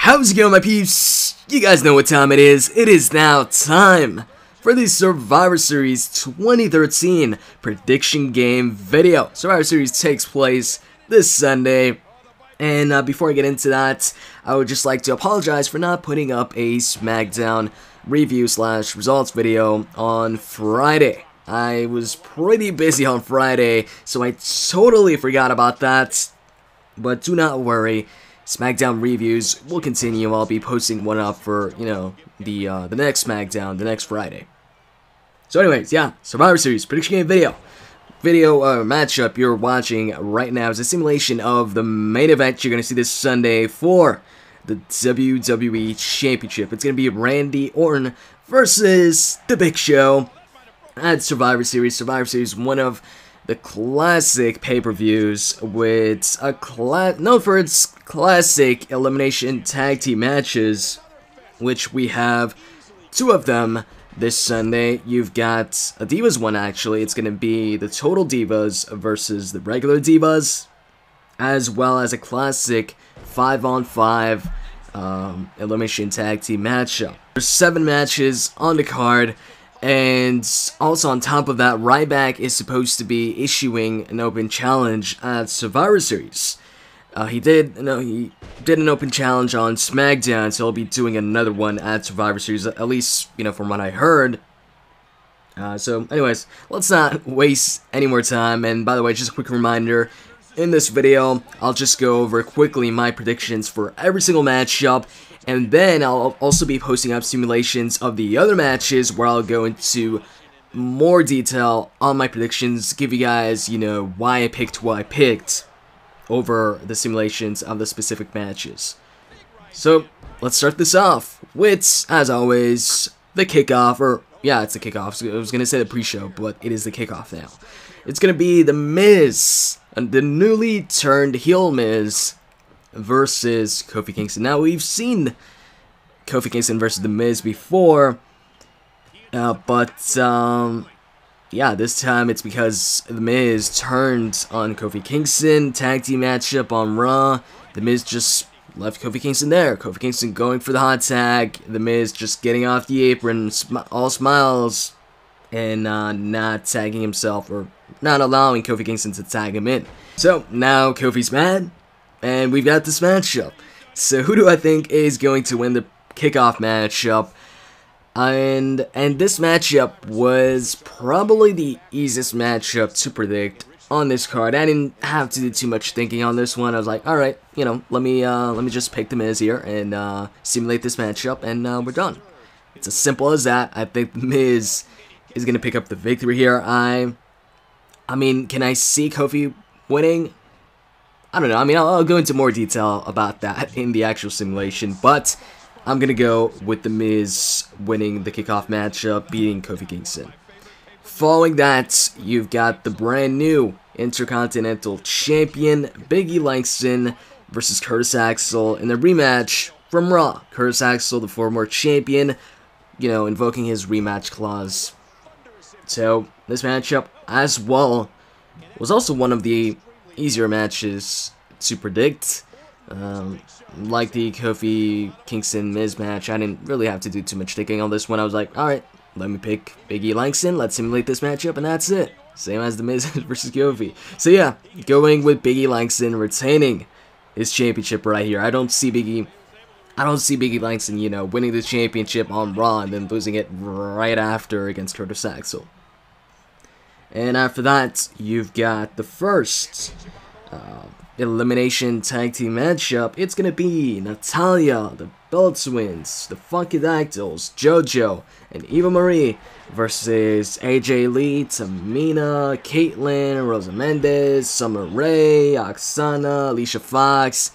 How's it going, my peeps? You guys know what time it is. It is now time for the Survivor Series 2013 prediction game video. Survivor Series takes place this Sunday. And before I get into that, I would just like to apologize for not putting up a SmackDown review / results video on Friday. I was pretty busy on Friday, so I totally forgot about that. But do not worry, SmackDown reviews will continue. I'll be posting one up for, the next SmackDown, the next Friday. So anyways, yeah, Survivor Series prediction game video. Matchup you're watching right now is a simulation of the main event you're going to see this Sunday for the WWE Championship. It's going to be Randy Orton versus The Big Show at Survivor Series. Survivor Series, one of the classic pay-per-views with known for its classic elimination tag team matches, which we have two of them this Sunday. You've got a Divas one, actually. It's going to be the Total Divas versus the regular Divas, as well as a classic 5-on-5 elimination tag team matchup. There's 7 matches on the card, and also on top of that, Ryback is supposed to be issuing an open challenge at Survivor Series. He did an open challenge on SmackDown, so he'll be doing another one at Survivor Series, at least, from what I heard. So, anyways, let's not waste any more time. And by the way, just a quick reminder, in this video, I'll just go over quickly my predictions for every single matchup, and then I'll also be posting up simulations of the other matches where I'll go into more detail on my predictions, give you guys, why I picked what I picked over the simulations of the specific matches. So, let's start this off with, as always, the kickoff, or, yeah, it's the kickoff. I was going to say the pre-show, but it is the kickoff now. It's going to be The Miz, the newly turned heel Miz, versus Kofi Kingston. Now, we've seen Kofi Kingston versus The Miz before, but yeah, this time it's because The Miz turned on Kofi Kingston. Tag team matchup on Raw. The Miz just left Kofi Kingston there. Kofi Kingston going for the hot tag. The Miz just getting off the apron, all smiles, and not tagging himself, or not allowing Kofi Kingston to tag him in. So now Kofi's mad, and we've got this matchup. So who do I think is going to win the kickoff matchup? And this matchup was probably the easiest matchup to predict on this card. I didn't have to do too much thinking on this one. I was like, all right, let me just pick The Miz here and simulate this matchup, and we're done. It's as simple as that. I think The Miz is gonna pick up the victory here. I mean, can I see Kofi winning? I don't know. I mean, I'll go into more detail about that in the actual simulation, but I'm going to go with The Miz winning the kickoff matchup, beating Kofi Kingston. Following that, you've got the brand new Intercontinental Champion, Langston, versus Curtis Axel in the rematch from Raw. Curtis Axel, the former champion, invoking his rematch clause. So, this matchup, as well, was also one of the easier matches to predict. Like the Kofi Kingston Miz match, I didn't really have to do too much thinking on this one. I was like, alright, let me pick Langston, let's simulate this matchup, and that's it. Same as The Miz versus Kofi. So yeah, going with Langston retaining his championship right here. I don't see Biggie Langston, winning the championship on Raw and then losing it right after against Curtis Axel. And after that, you've got the first elimination tag team matchup. It's gonna be Natalya, the Bellow Twins, the Funkadactyls, JoJo, and Eva Marie versus AJ Lee, Tamina, Kaitlyn, Rosa Mendes, Summer Rae, Aksana, Alicia Fox.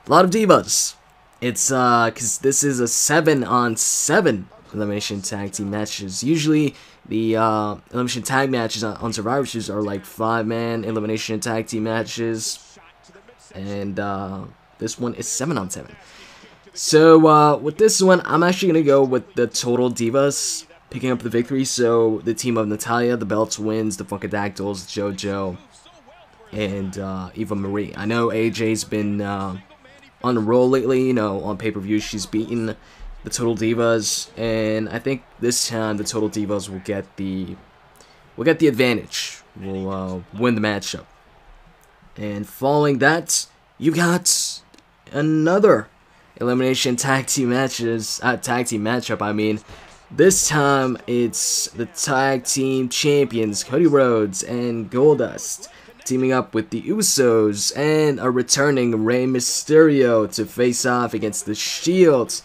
A lot of divas. It's because this is a 7-on-7 elimination tag team matches. Usually the elimination tag matches on Survivor Series are like 5-man elimination tag team matches. And this one is 7-on-7. So with this one, I'm actually going to go with the Total Divas picking up the victory. So the team of Natalya, the Bellow Twins, the Funkadactyls, JoJo, and Eva Marie. I know AJ's been on a roll lately. You know, on pay-per-view, she's beaten the Total Divas, and I think this time the Total Divas will get the advantage. Will win the matchup. And following that, you got another Elimination tag team matchup. I mean, this time it's the tag team champions Cody Rhodes and Goldust teaming up with the Usos and a returning Rey Mysterio to face off against the Shield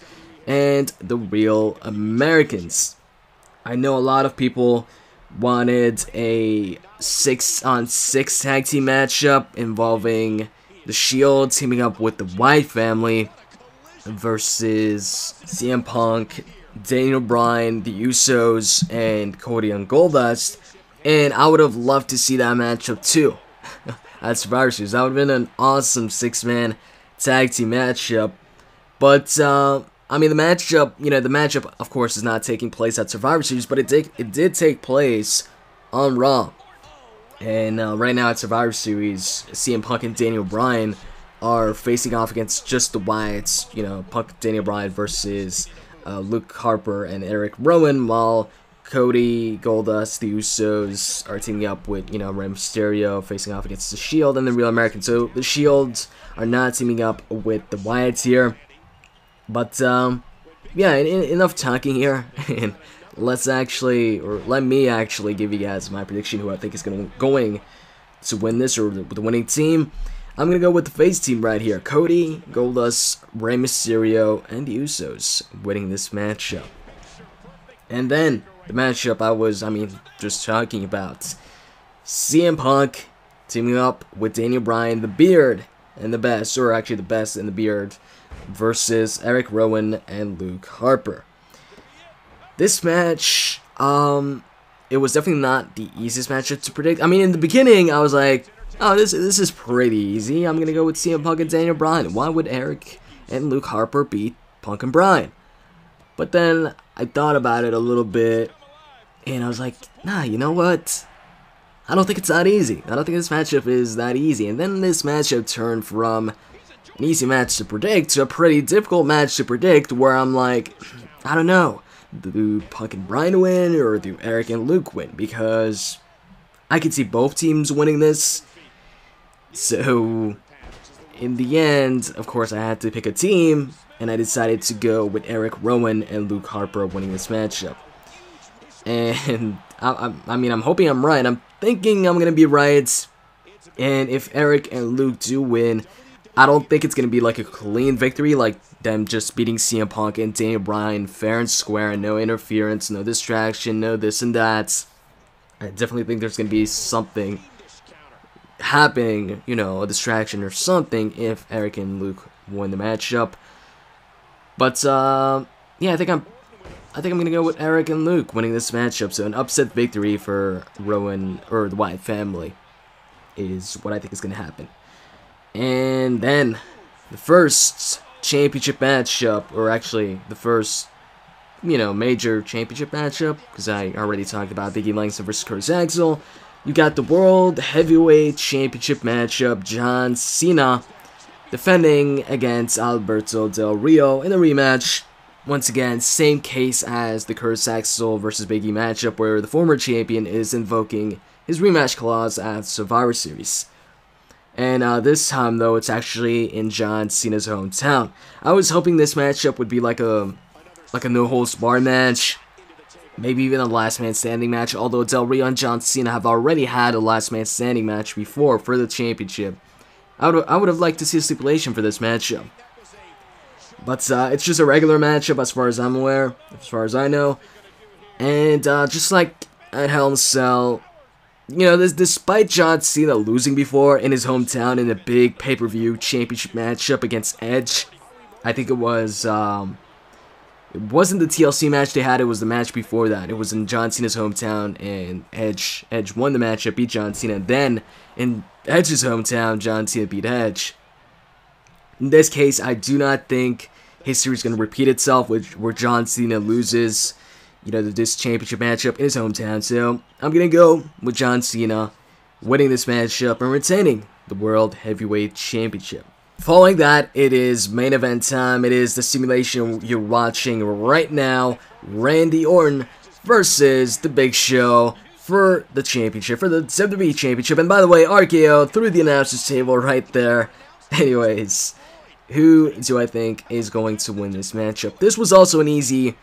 and the Real Americans. I know a lot of people wanted a 6-on-6 tag team matchup involving the Shield teaming up with the Wyatt family versus CM Punk, Daniel Bryan, the Usos, and Cody and Goldust. And I would have loved to see that matchup too at Survivor Series. That would have been an awesome 6-man tag team matchup. But I mean, the matchup, of course, is not taking place at Survivor Series, but it did take place on Raw. And right now at Survivor Series, CM Punk and Daniel Bryan are facing off against just the Wyatts. You know, Punk, Daniel Bryan versus Luke Harper and Erick Rowan, while Cody, Goldust, the Usos are teaming up with, you know, Rey Mysterio facing off against the Shield and the Real Americans. So the Shields are not teaming up with the Wyatts here. But, yeah, enough talking here, and let me actually give you guys my prediction who I think is going to win this, or the winning team. I'm going to go with the face team right here. Cody, Goldust, Rey Mysterio, and the Usos winning this matchup. And then, the matchup I was just talking about. CM Punk teaming up with Daniel Bryan, the Beard, and the Best, or actually the Best and the Beard, versus Erick Rowan and Luke Harper. This match, it was definitely not the easiest matchup to predict. I mean, in the beginning, I was like, oh, this is pretty easy. I'm going to go with CM Punk and Daniel Bryan. Why would Erick and Luke Harper beat Punk and Bryan? But then I thought about it a little bit, and I was like, nah, you know what? I don't think it's that easy. I don't think this matchup is that easy. And then this matchup turned from an easy match to predict to a pretty difficult match to predict, where I'm like, I don't know. Do Punk and Bryan win, or do Erick and Luke win? Because I could see both teams winning this. So, in the end, of course, I had to pick a team, and I decided to go with Erick Rowan and Luke Harper winning this matchup. And, I mean, I'm hoping I'm right. I'm thinking I'm going to be right. And if Erick and Luke do win, I don't think it's going to be like a clean victory, like them just beating CM Punk and Daniel Bryan fair and square, and no interference, no distraction, no this and that. I definitely think there's going to be something happening, you know, a distraction or something, if Erick and Luke win the matchup. But yeah, I think I'm gonna go with Erick and Luke winning this matchup. So an upset victory for Rowan, or the Wyatt family, is what I think is gonna happen. And then the first championship matchup, or actually the first, you know, major championship matchup, because I already talked about Big E Langston versus Curtis Axel. You got the World Heavyweight Championship matchup, John Cena defending against Alberto Del Rio in a rematch. Once again, same case as the Curtis Axel versus Big E matchup, where the former champion is invoking his rematch clause at Survivor Series. And this time, though, it's actually in John Cena's hometown. I was hoping this matchup would be like a no-holds-barred match, maybe even a last man standing match, although Del Rio and John Cena have already had a last man standing match before for the championship. I would have liked to see a stipulation for this matchup. But it's just a regular matchup as far as I'm aware, as far as I know. And just like at Hell in a Cell, you know, despite John Cena losing before in his hometown in a big pay-per-view championship matchup against Edge, I think it was, it wasn't the TLC match they had, it was the match before that. It was in John Cena's hometown, and Edge won the matchup, beat John Cena. Then, in Edge's hometown, John Cena beat Edge. In this case, I do not think history is going to repeat itself, where John Cena loses, you know, this championship matchup in his hometown. So, I'm going to go with John Cena winning this matchup and retaining the World Heavyweight Championship. Following that, it is main event time. It is the simulation you're watching right now. Randy Orton versus The Big Show for the championship, for the WWE Championship. And by the way, RKO through the announcer's table right there. Anyways, who do I think is going to win this matchup? This was also an easy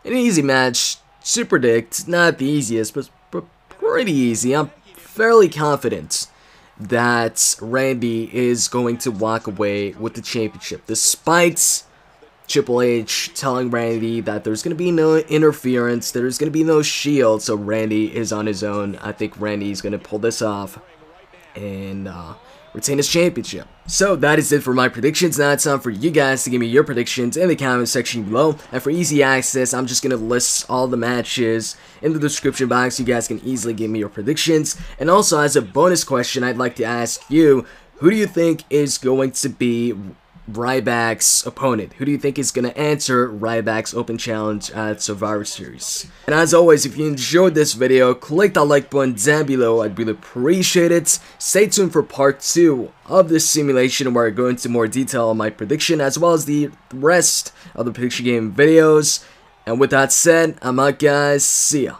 match to predict. Not the easiest, but pretty easy. I'm fairly confident that Randy is going to walk away with the championship, despite Triple H telling Randy that there's going to be no interference, there's going to be no shield, so Randy is on his own. I think Randy's going to pull this off and retain his championship. So that is it for my predictions. Now it's time for you guys to give me your predictions in the comment section below. And for easy access, I'm just going to list all the matches in the description box so you guys can easily give me your predictions. And also, as a bonus question, I'd like to ask you, who do you think is going to be Ryback's opponent? Who do you think is going to answer Ryback's open challenge at Survivor Series? And as always, if you enjoyed this video, click that like button down below. I'd really appreciate it. Stay tuned for part 2 of this simulation where I go into more detail on my prediction as well as the rest of the prediction game videos. And with that said, I'm out, guys. See ya.